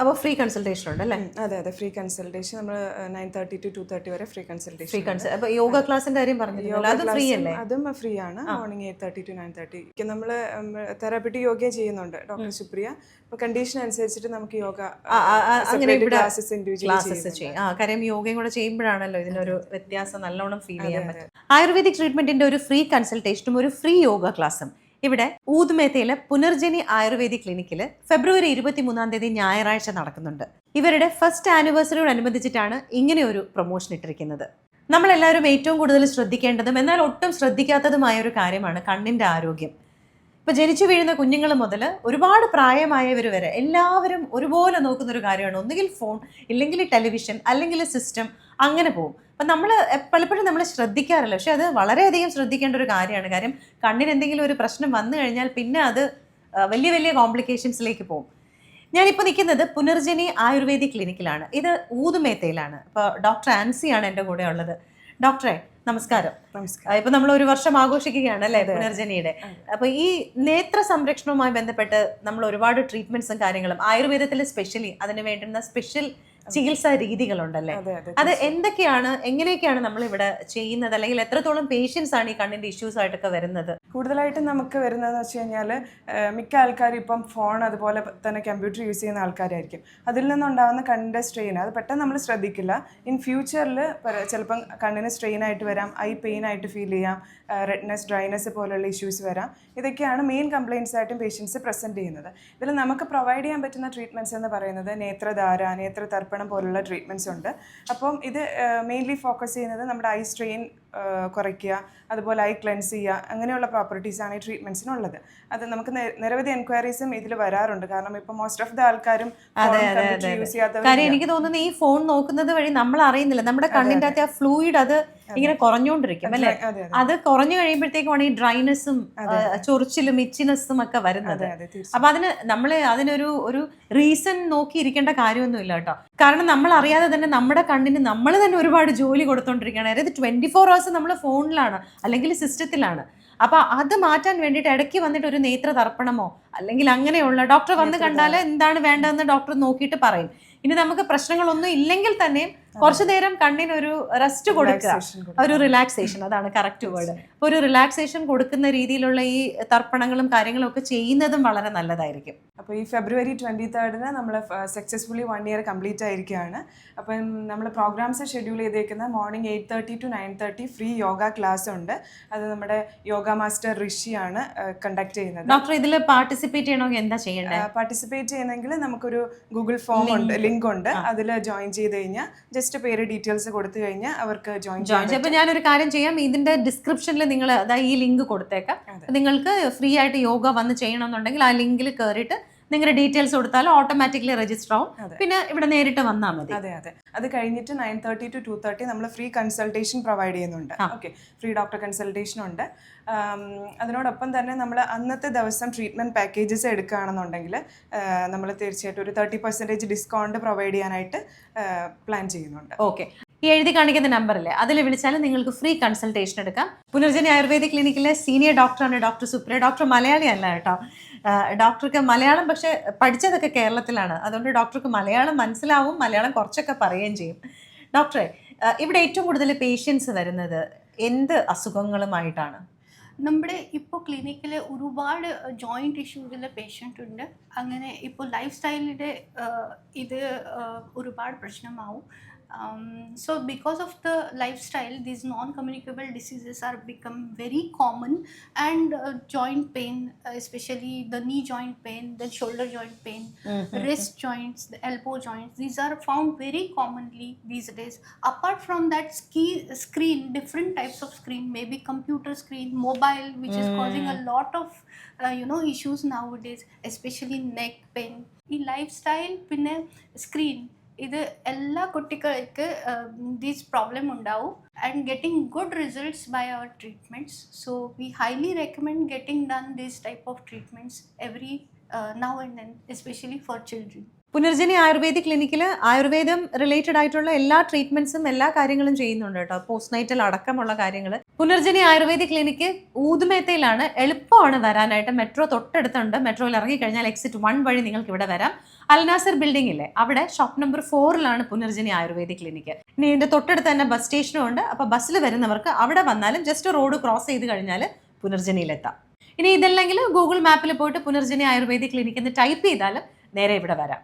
അപ്പോൾ free consultation ഉണ്ട് അല്ലേ? അതെ അതെ, ഫ്രീ കൺസൾട്ടേഷൻ. നമ്മൾ 9:30 to 2:30 വരെ ഫ്രീ കൺസൾട്ടേഷൻ. അപ്പോൾ യോഗ ക്ലാസിന്റെ കാര്യം പറഞ്ഞിരുന്നല്ലോ, അത് ഫ്രീ അല്ലേ? അതും ഫ്രീ ആണ്. മോർണിംഗ് 8:30 to 9:30 നമ്മൾ തെറാപ്പിറ്റി യോഗ ചെയ്യുന്നുണ്ട് ഡോക്ടർ സുപ്രിയ. അപ്പോൾ കണ്ടീഷൻ അനുസരിച്ചിട്ട് നമുക്ക് യോഗ ക്ലാസ്സസ് ഇൻഡിവിജ്വൽ ചെയ്യും. കാര്യം യോഗയും കൂടെ ചെയ്യുമ്പോഴാണല്ലോ ഇതിനൊരു വ്യത്യാസം നല്ലോണം ഫീൽ ചെയ്യാൻ പറ്റും. ആയുർവേദിക് ട്രീറ്റ്മെന്റിന്റെ ഒരു ഫ്രീ കൺസൾട്ടേഷനും ഒരു ഫ്രീ യോഗ ക്ലാസ്സും ഇവിടെ ഊദ്മേത്തയിലെ പുനർജനി ആയുർവേദിക് ക്ലിനിക്കിൽ ഫെബ്രുവരി 23 ഞായറാഴ്ച നടക്കുന്നുണ്ട്. ഇവരുടെ ഫസ്റ്റ് ആനിവേഴ്സറിയോടനുബന്ധിച്ചിട്ടാണ് ഇങ്ങനെ ഒരു പ്രൊമോഷൻ ഇട്ടിരിക്കുന്നത്. നമ്മളെല്ലാവരും ഏറ്റവും കൂടുതൽ ശ്രദ്ധിക്കേണ്ടതും എന്നാൽ ഒട്ടും ശ്രദ്ധിക്കാത്തതുമായ ഒരു കാര്യമാണ് കണ്ണിന്റെ ആരോഗ്യം. ഇപ്പൊ ജനിച്ചു വീഴുന്ന കുഞ്ഞുങ്ങൾ മുതൽ ഒരുപാട് പ്രായമായവർ വരെ എല്ലാവരും ഒരുപോലെ നോക്കുന്ന ഒരു കാര്യമാണ്. ഒന്നുകിൽ ഫോൺ, ഇല്ലെങ്കിൽ ടെലിവിഷൻ, അല്ലെങ്കിൽ സിസ്റ്റം, അങ്ങനെ പോകും. അപ്പം നമ്മൾ പലപ്പോഴും നമ്മൾ ശ്രദ്ധിക്കാറില്ല, പക്ഷെ അത് വളരെയധികം ശ്രദ്ധിക്കേണ്ട ഒരു കാര്യമാണ്. കാര്യം കണ്ണിന് എന്തെങ്കിലും ഒരു പ്രശ്നം വന്നു കഴിഞ്ഞാൽ പിന്നെ അത് വലിയ വലിയ കോംപ്ലിക്കേഷൻസിലേക്ക് പോകും. ഞാനിപ്പോൾ നിൽക്കുന്നത് പുനർജനി ആയുർവേദിക് ക്ലിനിക്കിലാണ്. ഇത് ഊതുമേത്തയിലാണ്. ഇപ്പോൾ ഡോക്ടർ ആൻസിയാണ് എൻ്റെ കൂടെ ഉള്ളത്. ഡോക്ടറെ നമസ്കാരം. ഇപ്പൊ നമ്മൾ 1 വർഷം ആഘോഷിക്കുകയാണ് അല്ലേ പുനർജനിയുടെ. അപ്പൊ ഈ നേത്ര സംരക്ഷണവുമായി ബന്ധപ്പെട്ട് നമ്മൾ ഒരുപാട് ട്രീറ്റ്മെന്റ്സും കാര്യങ്ങളും ആയുർവേദത്തിൽ സ്പെഷ്യലി അതിന് വേണ്ടുന്ന സ്പെഷ്യൽ ചികിത്സാ രീതികളുണ്ടല്ലേ, അത് എന്തൊക്കെയാണ്, എങ്ങനെയൊക്കെയാണ് നമ്മൾ ഇവിടെ ചെയ്യുന്നത്, അല്ലെങ്കിൽ എത്രത്തോളം പേഷ്യൻസ് ആണ് ഈ കണ്ണിന്റെ ഇഷ്യൂസ് ആയിട്ടൊക്കെ വരുന്നത്? കൂടുതലായിട്ടും നമുക്ക് വരുന്നതെന്ന് വെച്ച് കഴിഞ്ഞാൽ മിക്ക ആൾക്കാരും ഇപ്പം ഫോൺ അതുപോലെ തന്നെ കമ്പ്യൂട്ടർ യൂസ് ചെയ്യുന്ന ആൾക്കാരായിരിക്കും. അതിൽ നിന്നുണ്ടാകുന്ന കണ്ണിൻ്റെ സ്ട്രെയിൻ അത് പെട്ടെന്ന് നമ്മൾ ശ്രദ്ധിക്കില്ല. ഇൻ ഫ്യൂച്ചറിൽ ചിലപ്പം കണ്ണിന് സ്ട്രെയിൻ ആയിട്ട് വരാം, ഐ പെയിൻ ആയിട്ട് ഫീൽ ചെയ്യാം, റെഡ്നെസ്, ഡ്രൈനെസ് പോലുള്ള ഇഷ്യൂസ് വരാം. ഇതൊക്കെയാണ് മെയിൻ കംപ്ലയിൻസ് ആയിട്ടും പേഷ്യൻസ് പ്രസൻറ്റ് ചെയ്യുന്നത്. ഇതിൽ നമുക്ക് പ്രൊവൈഡ് ചെയ്യാൻ പറ്റുന്ന ട്രീറ്റ്മെൻറ്റ്സ് എന്ന് പറയുന്നത് നേത്രധാര, നേത്രതർപ്പണം പോലുള്ള ട്രീറ്റ്മെൻറ്റ്സ് ഉണ്ട്. അപ്പം ഇത് മെയിൻലി ഫോക്കസ് ചെയ്യുന്നത് നമ്മുടെ ഐ സ്ട്രെയിൻ കുറയ്ക്കുക, അതുപോലെ ഐ ക്ലെൻസ് ചെയ്യുക, അങ്ങനെയുള്ള പ്രോപ്പർട്ടീസാണ് ഈ ട്രീറ്റ്മെൻറ്റ്സിനുള്ളത്. അത് നമുക്ക് നിരവധി എൻക്വയറീസും ഇതിൽ വരാറുണ്ട്. കാരണം ഇപ്പം മോസ്റ്റ് ഓഫ് ദ ആൾക്കാരും യൂസ് ചെയ്യാത്തവർ. കാര്യം എനിക്ക് തോന്നുന്നത് ഈ ഫോൺ നോക്കുന്നത് വഴി നമ്മൾ അറിയുന്നില്ല, നമ്മുടെ കണ്ണിൻ്റെ അകത്തെ ആ ഫ്ലൂയിഡ് അത് ഇങ്ങനെ കുറഞ്ഞുകൊണ്ടിരിക്കും അല്ലേ? അത് കുറഞ്ഞു കഴിയുമ്പോഴത്തേക്കുമാണ് ഈ ഡ്രൈനെസ്സും ചൊറിച്ചിലും ഇച്ചിനെസ്സും ഒക്കെ വരുന്നത്. അപ്പൊ അതിനൊരു റീസൺ നോക്കി ഇരിക്കേണ്ട കാര്യമൊന്നുമില്ല കേട്ടോ. കാരണം നമ്മൾ അറിയാതെ തന്നെ നമ്മുടെ കണ്ണിന് നമ്മൾ തന്നെ ഒരുപാട് ജോലി കൊടുത്തോണ്ടിരിക്കുകയാണ്. അതായത് 24 hours നമ്മൾ ഫോണിലാണ് അല്ലെങ്കിൽ സിസ്റ്റത്തിലാണ്. അപ്പൊ അത് മാറ്റാൻ വേണ്ടിയിട്ട് ഇടയ്ക്ക് വന്നിട്ട് ഒരു നേത്ര തർപ്പണമോ അല്ലെങ്കിൽ അങ്ങനെയുള്ള ഡോക്ടർ വന്ന് കണ്ടാൽ എന്താണ് വേണ്ടതെന്ന് ഡോക്ടർ നോക്കിയിട്ട് പറയും. ഇനി നമുക്ക് പ്രശ്നങ്ങളൊന്നും ഇല്ലെങ്കിൽ തന്നെയും കുറച്ചു നേരം കണ്ണിന് ഒരു റെസ്റ്റ് കൊടുക്കുക, ഒരു റിലാക്സേഷൻ, അതാണ് കറക്റ്റ് വേർഡ്. അപ്പോൾ ഒരു റിലാക്സേഷൻ കൊടുക്കുന്ന രീതിയിലുള്ള ഈ തർപ്പണങ്ങളും കാര്യങ്ങളും ഒക്കെ ചെയ്യുന്നതും വളരെ നല്ലതായിരിക്കും. അപ്പോൾ ഈ ഫെബ്രുവരി 23 നമ്മൾ സക്സസ്ഫുള്ളി 1 year കംപ്ലീറ്റ് ആയിരിക്കുകയാണ്. അപ്പം നമ്മൾ പ്രോഗ്രാംസ് ഷെഡ്യൂൾ ചെയ്തേക്കുന്ന morning 8:30 to 9:30 free yoga class ഉണ്ട്. അത് നമ്മുടെ യോഗ മാസ്റ്റർ ഋഷിയാണ് കണ്ടക്ട് ചെയ്യുന്നത്. ഡോക്ടർ ഇതിൽ പാർട്ടിസിപ്പേറ്റ് ചെയ്യണമെങ്കിൽ എന്താ ചെയ്യേണ്ടത്? പാർട്ടിസിപ്പേറ്റ് ചെയ്യുന്നെങ്കിൽ നമുക്കൊരു ഗൂഗിൾ ഫോം ഉണ്ട്, ലിങ്ക് ഉണ്ട്. അതിൽ ജോയിൻ ചെയ്ത് കഴിഞ്ഞാൽ ജസ്റ്റ് പേര് ഡീറ്റെയിൽസ് കൊടുത്തു കഴിഞ്ഞാൽ അവർക്ക് ജോയിൻ ചെയ്യാം. അപ്പോൾ ഞാനൊരു കാര്യം ചെയ്യാം, ഇതിന്റെ ഡിസ്ക്രിപ്ഷനിൽ നിങ്ങൾ ഈ ലിങ്ക് കൊടുത്തേക്കാം. നിങ്ങൾക്ക് ഫ്രീ ആയിട്ട് യോഗ വന്ന് ചെയ്യണമെന്നുണ്ടെങ്കിൽ ആ ലിങ്കിൽ കയറിയിട്ട് നിങ്ങളുടെ ഡീറ്റെയിൽസ് കൊടുത്താലും ഓട്ടോമാറ്റിക്കലി രജിസ്റ്റർ ആവും. പിന്നെ ഇവിടെ നേരിട്ട് വന്നാൽ മതി. അതെ അതെ. അത് കഴിഞ്ഞിട്ട് 9:30 to 2:30 നമ്മൾ ഫ്രീ കൺസൾട്ടേഷൻ പ്രൊവൈഡ് ചെയ്യുന്നുണ്ട്. ഓക്കെ, ഫ്രീ ഡോക്ടർ കൺസൾട്ടേഷൻ ഉണ്ട്. അതിനോടൊപ്പം തന്നെ നമ്മൾ അന്നത്തെ ദിവസം ട്രീറ്റ്മെൻറ്റ് പാക്കേജസ് എടുക്കുകയാണെന്നുണ്ടെങ്കിൽ നമ്മൾ തീർച്ചയായിട്ടും ഒരു 30% ഡിസ്കൗണ്ട് പ്രൊവൈഡ് ചെയ്യാനായിട്ട് പ്ലാൻ ചെയ്യുന്നുണ്ട്. ഓക്കെ, ഈ എഴുതി കാണിക്കുന്ന നമ്പറില്ലേ അതിൽ വിളിച്ചാലും നിങ്ങൾക്ക് ഫ്രീ കൺസൾട്ടേഷൻ എടുക്കാം. പുനർജനി ആയുർവേദിക് ക്ലിനിക്കിലെ സീനിയർ ഡോക്ടറാണ് ഡോക്ടർ സുപ്രിയ. ഡോക്ടർ മലയാളി അല്ല കേട്ടോ. ഡോക്ടർക്ക് മലയാളം പക്ഷെ പഠിച്ചതൊക്കെ കേരളത്തിലാണ്, അതുകൊണ്ട് ഡോക്ടർക്ക് മലയാളം മനസ്സിലാവും, മലയാളം കുറച്ചൊക്കെ പറയുകയും ചെയ്യും. ഡോക്ടറെ, ഇവിടെ ഏറ്റവും കൂടുതൽ പേഷ്യൻസ് വരുന്നത് എന്ത് അസുഖങ്ങളുമായിട്ടാണ്? നമ്മുടെ ഇപ്പോൾ ക്ലിനിക്കിൽ ഒരുപാട് ജോയിൻറ്റ് ഇഷ്യൂസിലെ പേഷ്യൻ്റ് ഉണ്ട്. അങ്ങനെ ഇപ്പോൾ ലൈഫ് സ്റ്റൈലിൻ്റെ ഇത് ഒരുപാട് പ്രശ്നമാവും. So because of the lifestyle, these non-communicable diseases are become very common, and joint pain, especially the knee joint pain, the shoulder joint pain, wrist joints, the elbow joints, these are found very commonly these days. Apart from that, screen, different types of screen, maybe computer screen, mobile, which is causing a lot of issues nowadays, especially neck pain. In lifestyle pinne screen ഇത് എല്ലാ കുട്ടികൾക്ക് these problem ഉണ്ടാവും. And getting good results by our treatments. So we highly recommend getting done these type of treatments every now and then, especially for children. Punarjani ayurvedic ക്ലിനിക്കിൽ ആയുർവേദം related ആയിട്ടുള്ള എല്ലാ ട്രീറ്റ്മെന്റ്സും എല്ലാ കാര്യങ്ങളും ചെയ്യുന്നുണ്ട് കേട്ടോ. പോസ്റ്റ് നൈറ്റൽ അടക്കമുള്ള കാര്യങ്ങൾ. പുനർജനി ആയുർവേദിക് ക്ലിനിക്ക് ഊതുമേത്തയിലാണ്. എളുപ്പമാണ് വരാനായിട്ട്. മെട്രോ തൊട്ടടുത്തുണ്ട്. മെട്രോയിൽ ഇറങ്ങിക്കഴിഞ്ഞാൽ എക്സിറ്റ് 1 വഴി നിങ്ങൾക്ക് ഇവിടെ വരാം. അൽനാസർ ബിൽഡിംഗ് ഇല്ലേ, അവിടെ shop number 4 Punarjani ayurvedic clinic. ഇനി ഇതിന്റെ തൊട്ടടുത്ത് തന്നെ ബസ് സ്റ്റേഷനും ഉണ്ട്. അപ്പോൾ ബസ്സിൽ വരുന്നവർക്ക് അവിടെ വന്നാലും ജസ്റ്റ് റോഡ് ക്രോസ് ചെയ്ത് കഴിഞ്ഞാൽ പുനർജനിയിലെത്താം. ഇനി ഇതല്ലെങ്കിൽ ഗൂഗിൾ മാപ്പിൽ പോയിട്ട് പുനർജനി ആയുർവേദിക് ക്ലിനിക്ക് എന്ന് ടൈപ്പ് ചെയ്താലും നേരെ ഇവിടെ വരാം.